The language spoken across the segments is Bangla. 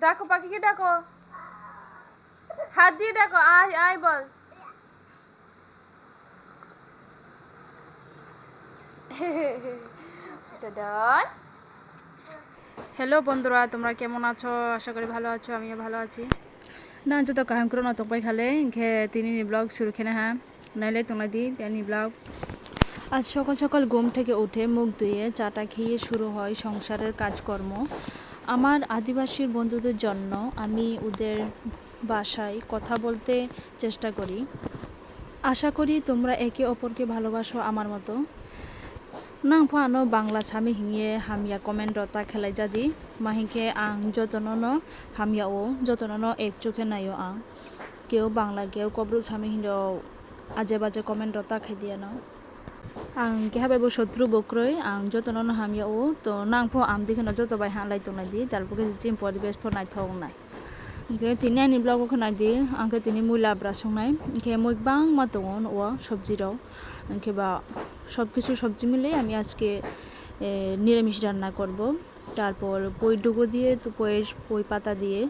ডাকো পাখিকে ডাকো, হাত দিয়ে ডাকো, আয় আয় বল। হ্যালো বন্ধুরা, তোমরা কেমন আছো? আশা করি ভালো আছো, আমিও ভালো আছি। না যত কাহাম করো না তোপাই খালে ঘে তিনি ব্লগ শুরু খেনে হ্যাঁ নাইলে তোমরা দি তিনি ব্লগ। আজ সকাল সকাল ঘুম থেকে উঠে মুখ ধুয়ে চাটা খেয়ে শুরু হয় সংসারের কাজকর্ম। আমার আদিবাসী বন্ধুদের জন্য আমি ওদের ভাষায় কথা বলতে চেষ্টা করি। আশা করি তোমরা একে অপরকে ভালোবাসো আমার মতো। nang pha no bangla chami hingye hamya comment rota khelai jadi mahinke ang jotono no hamya o jotono no ek chokhe nayo ang keu bangla keu kobru chami hindo aje baje comment rota khaidia no ang kehabe bo shotru bokroi ang jotono no hamya o to nang pho am dikhe no joto bai halai tonai di talpuke jim poribesh pho nai thong nai ke tini ani blog ko nai di angke tini mula brasong nai ke muibang ma tongon o sabji ro angke ba সব কিছু সবজি মিলে আমি আজকে নিরামিষ রান্না করব। তারপর পই ডুবো দিয়ে তো পই পাতা দিয়ে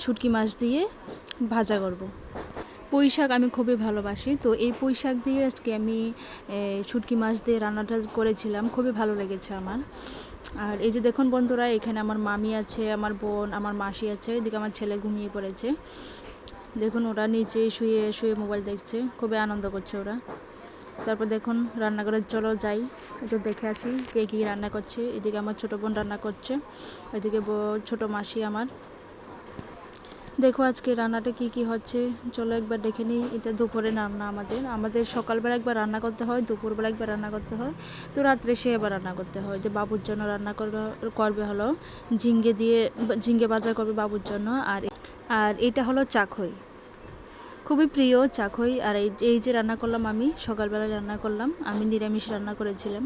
শুটকি মাছ দিয়ে ভাজা করব। পুঁই শাক আমি খুবই ভালোবাসি, তো এই পুঁই শাক দিয়ে আজকে আমি শুটকি মাছ দিয়ে রান্নাটা করেছিলাম, খুবই ভালো লেগেছে আমার। আর এই যে দেখুন বন্ধুরা, এখানে আমার মামি আছে, আমার বোন, আমার মাসি আছে, এদিকে আমার ছেলে ঘুমিয়ে পড়েছে। দেখুন ওরা নিচে শুয়ে শুয়ে মোবাইল দেখছে, খুবই আনন্দ করছে ওরা। তারপর দেখুন রান্নাঘরে চলো যাই, একটু দেখে আসি কে কী রান্না করছে। এদিকে আমার ছোটো বোন রান্না করছে, এদিকে ছোটো মাসি আমার। দেখো আজকে রান্নাটা কি কি হচ্ছে, চলো একবার দেখে নিই। এটা দুপুরে রান্না আমাদের সকালবেলা একবার রান্না করতে হয়, দুপুরবেলা একবার রান্না করতে হয়, তো রাত্রে সে এবার রান্না করতে হয়। যে বাবুর জন্য রান্না করবে হলো ঝিঙ্গে ভাজা করবে বাবুর জন্য। আর এটা হলো চাখই, খুবই প্রিয় চাখই। আর এই যে রান্না করলাম আমি সকালবেলা রান্না করলাম, আমি নিরামিষ রান্না করেছিলাম।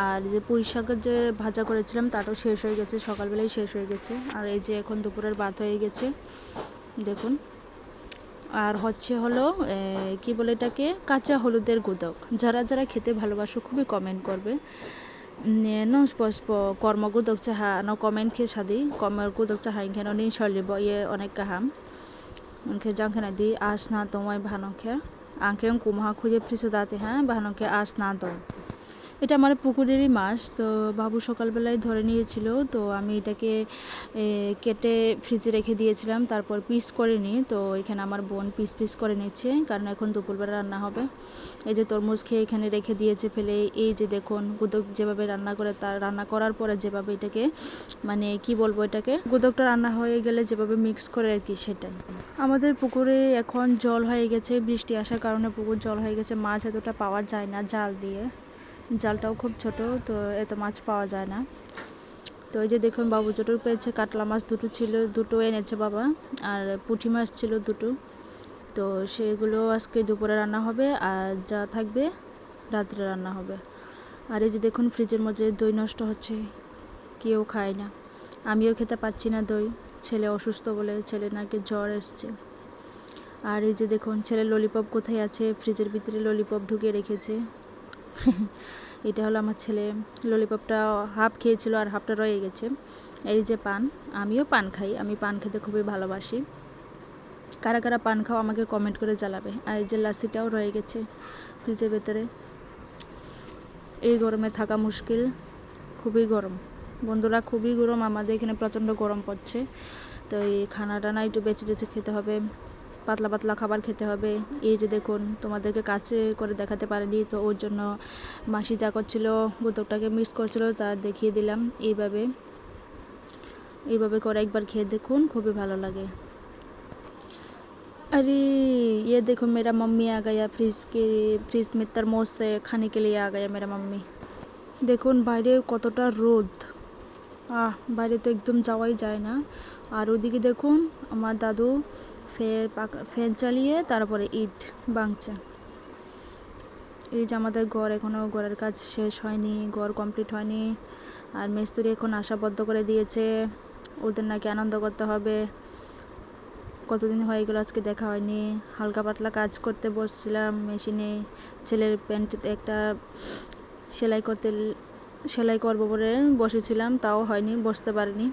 আর যে পুঁই শাকের যে ভাজা করেছিলাম তাটাও শেষ হয়ে গেছে, সকালবেলায় শেষ হয়ে গেছে। আর এই যে এখন দুপুরের ভাত হয়ে গেছে দেখুন। আর হলো কি বলে এটাকে, কাঁচা হলুদের গুদক। যারা যারা খেতে ভালোবাসো খুবই কমেন্ট করবে। no spospo kormo gudok chaha no comment ke sadi kormo gudok chaha ingkeno ni solibo ye onek kaham angke jangkena di as na tomai bhanokhe angke kumaha khuje friso date ha bhanokhe as na do। এটা আমার পুকুরেরই মাছ, তো বাবু সকালবেলায় ধরে নিয়েছিল, তো আমি এটাকে কেটে ফ্রিজে রেখে দিয়েছিলাম, তারপর পিস করে নিই। তো এখানে আমার বোন পিস করে নিচ্ছে, কারণ এখন দুপুরবেলা রান্না হবে। এই যে তরমুজ খেয়ে এখানে রেখে দিয়েছে ফেলে। এই যে দেখুন গুদক যেভাবে রান্না করে, তার রান্না করার পরে যেভাবে এটাকে মানে কি বলবো, এটাকে গুদকটা রান্না হয়ে গেলে যেভাবে মিক্স করে আর কি, সেটাই। আমাদের পুকুরে এখন জল হয়ে গেছে, বৃষ্টি আসার কারণে পুকুর জল হয়ে গেছে, মাছ এতটা পাওয়া যায় না, জালটাও খুব ছোট, তো এত মাছ পাওয়া যায় না। তো এই যে দেখুন বাবু দুটো পেয়েছে, কাতলা মাছ দুটো এনেছে বাবা, আর পুঁটি মাছ ছিল দুটো। তো সেগুলো আজকে দুপুরে রান্না হবে, আর যা থাকবে রাত্রে রান্না হবে। আর এই যে দেখুন ফ্রিজের মধ্যে দই নষ্ট হচ্ছে, কেউ খায় না, আমিও খেতে পাচ্ছি না দই, ছেলে অসুস্থ বলে, ছেলে নাকি জ্বর এসছে। আর এই যে দেখুন ছেলে ললিপপ কোথায় আছে, ফ্রিজের ভিতরে ললিপপ ঢুকিয়ে রেখেছে। এটা হলো আমার ছেলে, ললিপপটা হাফ খেয়েছিল আর হাফটা রয়ে গেছে। এই যে পান, আমিও পান খাই, আমি পান খেতে খুবই ভালোবাসি। কারা কারা পান খাও আমাকে কমেন্ট করে জানাবে। আর এই যে লাসিটাও রয়ে গেছে ফ্রিজের ভেতরে। এই গরমে থাকা মুশকিল, খুবই গরম বন্ধুরা, খুবই গরম, আমাদের এখানে প্রচণ্ড গরম পড়ছে। তো এই খানাটা না একটু বেঁচে খেতে হবে, পাতলা পাতলা খাবার খেতে হবে। এই যে দেখুন তোমাদেরকে কাছে করে দেখাতে পারিনি, তো ওর জন্য মাসি যা করছিল গুদকটাকে মিক্স করছিল তা দেখিয়ে দিলাম। এইভাবে করে একবার খেয়ে দেখুন, খুবই ভালো লাগে। अरे ये देखो मेरा मम्मी आ गया, फ्रिज में तरमोज से खाने के लिए आ गया मेरा मम्मी। দেখুন বাইরে কতটা রোদ, বাইরে তো একদম যাওয়াই যায় না। আর ওদিকে দেখুন আমার দাদু ফ্যান চালিয়ে তারপরে ইট ভাঙছে। এই যে আমাদের ঘর, এখনও ঘরের কাজ শেষ হয়নি, ঘর কমপ্লিট হয়নি। আর মিস্ত্রি এখন আশা বদ্ধ করে দিয়েছে, ওদের নাকি আনন্দ করতে হবে। কতদিন হয়ে গেল আজকে দেখা হয়নি। হালকা পাতলা কাজ করতে বসছিলাম মেশিনে, ছেলের প্যান্ট একটা সেলাই করবো বলে বসেছিলাম, তাও হয়নি, বসতে পারিনি।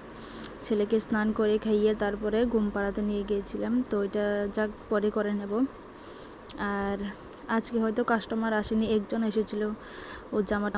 ছেলেকে স্নান করে খাইয়ে তারপরে ঘুম পাড়াতে নিয়ে গিয়েছিলাম, তো এটা যাক পরে করে নেব। আর আজকে হয়তো কাস্টমার আসেনি, একজন এসেছিল, ওর জামাটা